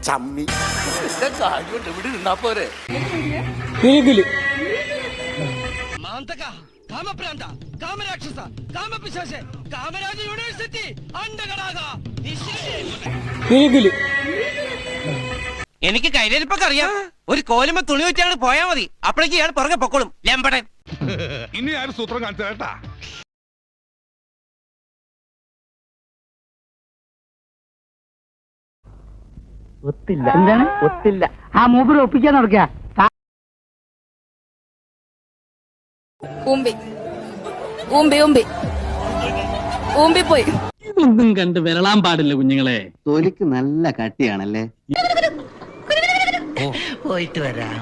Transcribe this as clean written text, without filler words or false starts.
ചമ്മി ഇവിടെ നിന്നാ പോരെ. മാന്തക, കാമപ്രാന്ത, കാമരാക്ഷസ, കാമപിശാച, കാമരാജ യൂണിവേഴ്സിറ്റി അണ്ടകടാക. എനിക്ക് കൈരരിപ്പൊക്കെ അറിയാം. ഒരു കോലുമ്പ തുണി വെച്ചാണ് പോയാ മതി. അപ്പോഴേക്ക് ഇയാൾ പുറകെ പൊക്കോളും. ലെമ്പടൻ. ഇനി ആരും സൂത്രം കാണിച്ചു കേട്ടാ. ഒത്തില്ല. എന്താണ് ഒത്തില്ല? ആ മൂപ്പര് ഒപ്പിക്കാൻ നടക്കുക. പോയി ഇതൊന്നും കണ്ട് വിരളാൻ പാടില്ല കുഞ്ഞുങ്ങളെ. തൊലിക്ക് നല്ല കട്ടിയാണല്ലേ. പോയിട്ട് വരാം.